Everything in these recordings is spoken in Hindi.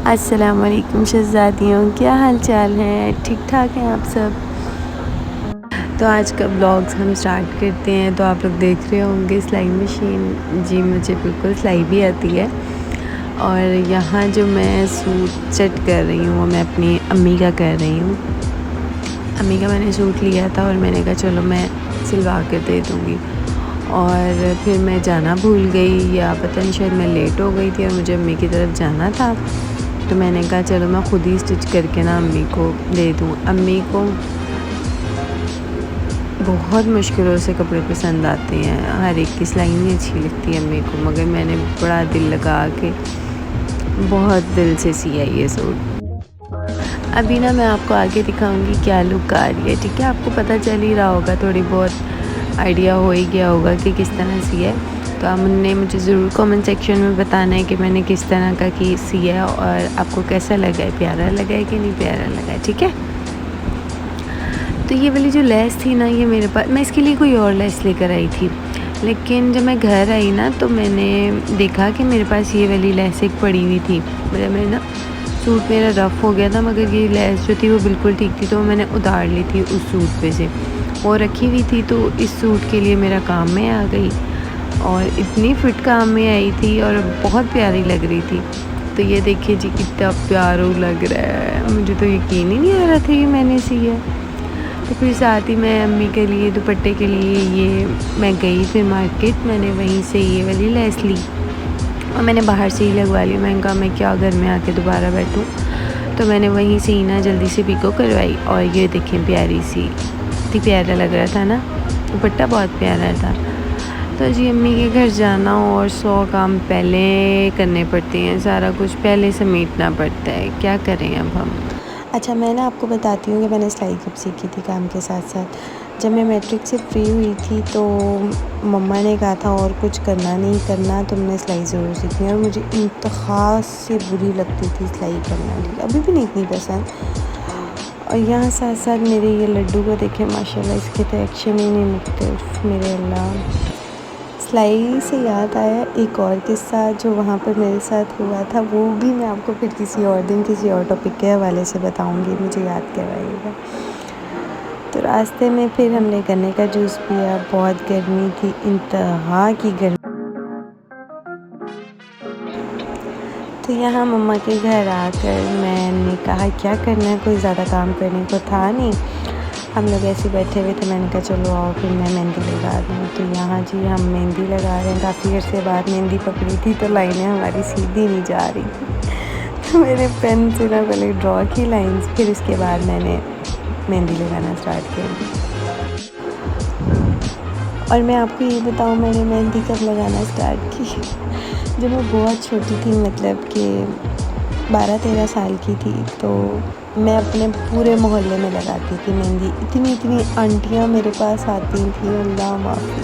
अस्सलाम वालेकुम शहज़ादियों, क्या हाल चाल है? ठीक ठाक हैं आप सब? तो आज का ब्लॉग्स हम स्टार्ट करते हैं। तो आप लोग देख रहे होंगे सिलाई मशीन। जी, मुझे बिल्कुल सिलाई भी आती है। और यहाँ जो मैं सूट सेट कर रही हूँ वो मैं अपनी अम्मी का कर रही हूँ। अम्मी का मैंने सूट लिया था और मैंने कहा चलो मैं सिलवा कर दे दूँगी। और फिर मैं जाना भूल गई, या पता नहीं शायद मैं लेट हो गई थी और मुझे अम्मी की तरफ जाना था। तो मैंने कहा चलो मैं ख़ुद ही स्टिच करके ना अम्मी को दे दूँ। अम्मी को बहुत मुश्किलों से कपड़े पसंद आते हैं, हर एक की सिलाई नहीं अच्छी लगती है अम्मी को, मगर मैंने बड़ा दिल लगा के बहुत दिल से सिया ये सूट। अभी ना मैं आपको आगे दिखाऊंगी क्या लुक आ रही है, ठीक है? आपको पता चल ही रहा होगा, थोड़ी बहुत आइडिया हो ही गया होगा कि किस तरह सी है। तो आपने मुझे ज़रूर कमेंट सेक्शन में बताना है कि मैंने किस तरह का की सिया है और आपको कैसा लगा है, प्यारा लगा है कि नहीं प्यारा लगा है, ठीक है? तो ये वाली जो लेस थी ना, ये मेरे पास, मैं इसके लिए कोई और लेस लेकर आई थी, लेकिन जब मैं घर आई ना तो मैंने देखा कि मेरे पास ये वाली लेस एक पड़ी हुई थी। मतलब मेरे ना सूट मेरा रफ़ हो गया था, मगर ये लेस जो थी वो बिल्कुल ठीक थी, तो मैंने उतार ली थी उस सूट पे से, वो रखी हुई थी। तो इस सूट के लिए मेरा काम में आ गई और इतनी फिट काम में आई थी और बहुत प्यारी लग रही थी। तो ये देखिए जी, कितना प्यारा लग रहा है, मुझे तो यकीन ही नहीं आ रहा था कि मैंने सिया है। तो फिर साथ ही मैं अम्मी के लिए दुपट्टे के लिए ये मैं गई फिर मार्केट, मैंने वहीं से ये वाली लेस ली और मैंने बाहर से ही लगवा ली। मैंने कहा मैं क्या घर में आके दोबारा बैठूं, तो मैंने वहीं से ही ना जल्दी से पिको करवाई। और ये देखें प्यारी सी, इतनी प्यारा लग रहा था ना, दुपट्टा बहुत प्यारा था। तो जी, अम्मी के घर जाना और 100 काम पहले करने पड़ते हैं, सारा कुछ पहले समेटना पड़ता है, क्या करें अब हम। अच्छा, मैं ना आपको बताती हूँ कि मैंने सिलाई कब सीखी थी काम के साथ साथ। जब मैं मैट्रिक से फ्री हुई थी तो मम्मा ने कहा था और कुछ करना नहीं करना, तुमने सिलाई ज़रूर सीखनी है। और मुझे इंतहा से बुरी लगती थी सिलाई करना, ठीक, अभी भी नहीं इतनी पसंद। और यहाँ साथ साथ मेरे ये लड्डू को देखें, माशाल्लाह इसके तो एक्शन ही नहीं मुकते, मेरे अल्लाह। सिलाई से याद आया एक और किस्सा जो वहाँ पर मेरे साथ हुआ था, वो भी मैं आपको फिर किसी और दिन किसी और टॉपिक के हवाले से बताऊँगी, मुझे याद करवाइएगा। तो रास्ते में फिर हमने गन्ने का जूस पिया, बहुत गर्मी थी, इंतहा की गर्मी। तो यहाँ मम्मा के घर आकर मैंने कहा क्या करना है, कोई ज़्यादा काम करने को था नहीं, हम लोग ऐसे बैठे हुए थे। मैंने कहा चलो आओ फिर मैं मेहंदी लगा दूँ। तो यहाँ जी हम मेहंदी लगा रहे हैं, काफ़ी अरसे बाद मेहंदी पकड़ी थी तो लाइनें हमारी सीधी नहीं जा रही थी। तो मेरे पेन से ना पहले ड्रॉ की लाइंस, फिर उसके बाद मैंने मेहंदी लगाना स्टार्ट किया। और मैं आपको ये बताऊँ मैंने मेहंदी कब लगाना स्टार्ट की, जब मैं बहुत छोटी थी, मतलब कि 12-13 साल की थी। तो मैं अपने पूरे मोहल्ले में लगाती थी मेहंदी, इतनी इतनी आंटियाँ मेरे पास आती थी, अल्लाह माफ़ी।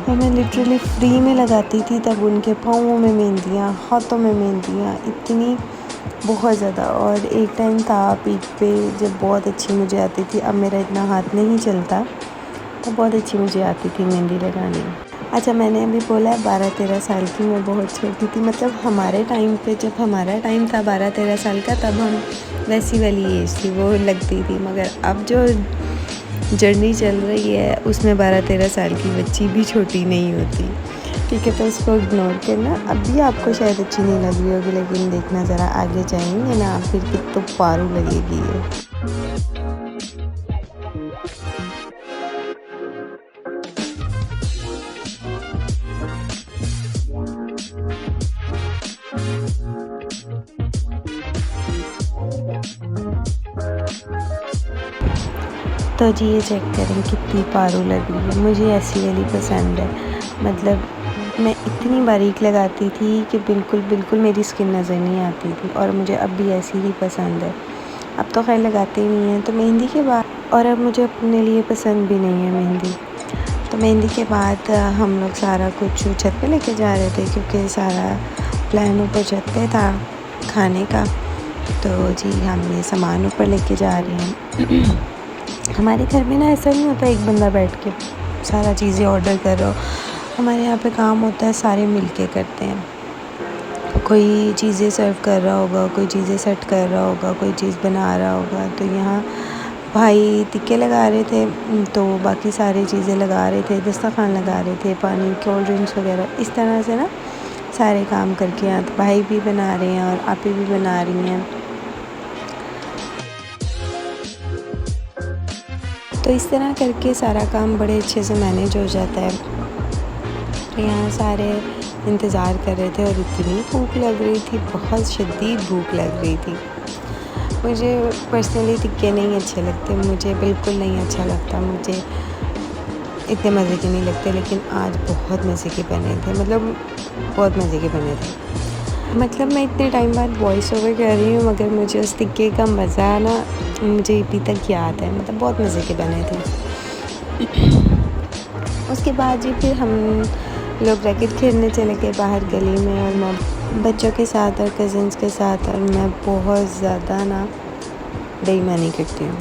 और मैं लिटरली फ्री में लगाती थी, तब उनके पाँवों में मेहंदियाँ, हाथों में मेहंदियाँ, इतनी बहुत ज़्यादा। और एक टाइम था पीक पे जब बहुत अच्छी मुझे आती थी, अब मेरा इतना हाथ नहीं चलता, तो बहुत अच्छी मुझे आती थी मेहंदी लगानी। अच्छा, मैंने अभी बोला 12-13 साल की, मैं बहुत छोटी थी, मतलब हमारे टाइम पे जब हमारा टाइम था 12-13 साल का, तब हम वैसी वाली एज थी वो लगती थी। मगर अब जो जर्नी चल रही है उसमें 12-13 साल की बच्ची भी छोटी नहीं होती, ठीक है? तो उसको इग्नोर करना। अब भी आपको शायद अच्छी नहीं लग रही होगी, लेकिन देखना ज़रा आगे जाएंगे ना फिर कितना पारू लगेगी ये। तो जी, ये चेक करें कितनी पारू लग रही है, मुझे ऐसी वाली पसंद है। मतलब मैं इतनी बारीक लगाती थी कि बिल्कुल बिल्कुल मेरी स्किन नज़र नहीं आती थी, और मुझे अब भी ऐसी ही पसंद है। अब तो खैर लगाते ही नहीं हैं। तो मेहंदी के बाद, और अब मुझे अपने लिए पसंद भी नहीं है मेहंदी। तो मेहंदी के बाद हम लोग सारा कुछ छत पे लेके जा रहे थे, क्योंकि सारा प्लान ऊपर छत पे था खाने का। तो जी, हम ये सामान ऊपर लेके जा रहे हैं। हमारे घर में ना ऐसा नहीं होता एक बंदा बैठ के सारा चीज़ें ऑर्डर कर रहा हो, हमारे यहाँ पे काम होता है सारे मिल के करते हैं। कोई चीज़ें सर्व कर रहा होगा, कोई चीज़ें सेट कर रहा होगा, कोई चीज़ बना रहा होगा। तो यहाँ भाई टिक्के लगा रहे थे, तो बाकी सारी चीज़ें लगा रहे थे, दस्तरखान लगा रहे थे, पानी, कोल्ड ड्रिंक्स वगैरह इस तरह से ना सारे काम करके यहाँ तो भाई भी बना रहे हैं और आपी भी बना रही हैं। तो इस तरह करके सारा काम बड़े अच्छे से मैनेज हो जाता है। तो यहाँ सारे इंतज़ार कर रहे थे और इतनी भूख लग रही थी, बहुत शदीद भूख लग रही थी। मुझे पर्सनली टिक्के नहीं अच्छे लगते, मुझे बिल्कुल नहीं अच्छा लगता, मुझे इतने मज़े के नहीं लगते। लेकिन आज बहुत मज़े के बने थे, मतलब बहुत मज़े के बने थे। मतलब मैं इतने टाइम बाद वॉइस ओवर कर रही हूँ, मगर मुझे उस टिक्के का मज़ा ना मुझे अभी तक याद है, मतलब बहुत मज़े के बने थे। उसके बाद जी फिर हम लोग रैकेट खेलने चले गए बाहर गली में, और मैं बच्चों के साथ और कज़न्स के साथ, और मैं बहुत ज़्यादा ना बेईमानी करती हूँ।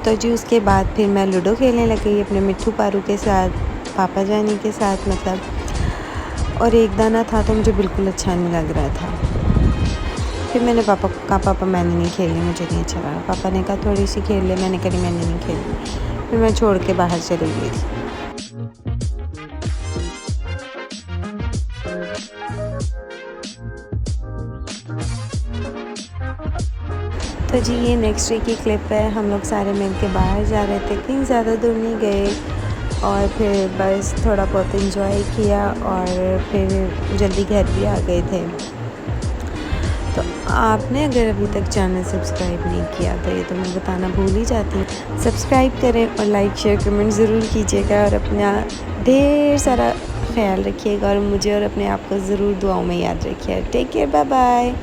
तो जी उसके बाद फिर मैं लूडो खेलने लग गई अपने मिट्ठू पारू के साथ, पापा जानी के साथ मतलब। और एक दाना था तो मुझे बिल्कुल अच्छा नहीं लग रहा था। फिर मैंने पापा को कहा, पापा मैंने नहीं खेलनी, मुझे नहीं अच्छा लगा। पापा ने कहा थोड़ी सी खेल ले, मैंने कहा मैंने नहीं खेलनी। फिर मैं छोड़ के बाहर चली गई थी। तो जी ये नेक्स्ट डे की क्लिप है। हम लोग सारे मिल के बाहर जा रहे थे, कहीं ज़्यादा दूर नहीं गए, और फिर बस थोड़ा बहुत एंजॉय किया और फिर जल्दी घर भी आ गए थे। तो आपने अगर अभी तक चैनल सब्सक्राइब नहीं किया तो ये तो मैं बताना भूल ही जाती हूँ। सब्सक्राइब करें और लाइक शेयर कमेंट ज़रूर कीजिएगा, और अपना ढेर सारा ख्याल रखिएगा, और मुझे और अपने आप को ज़रूर दुआओं में याद रखिए। Take care, bye bye.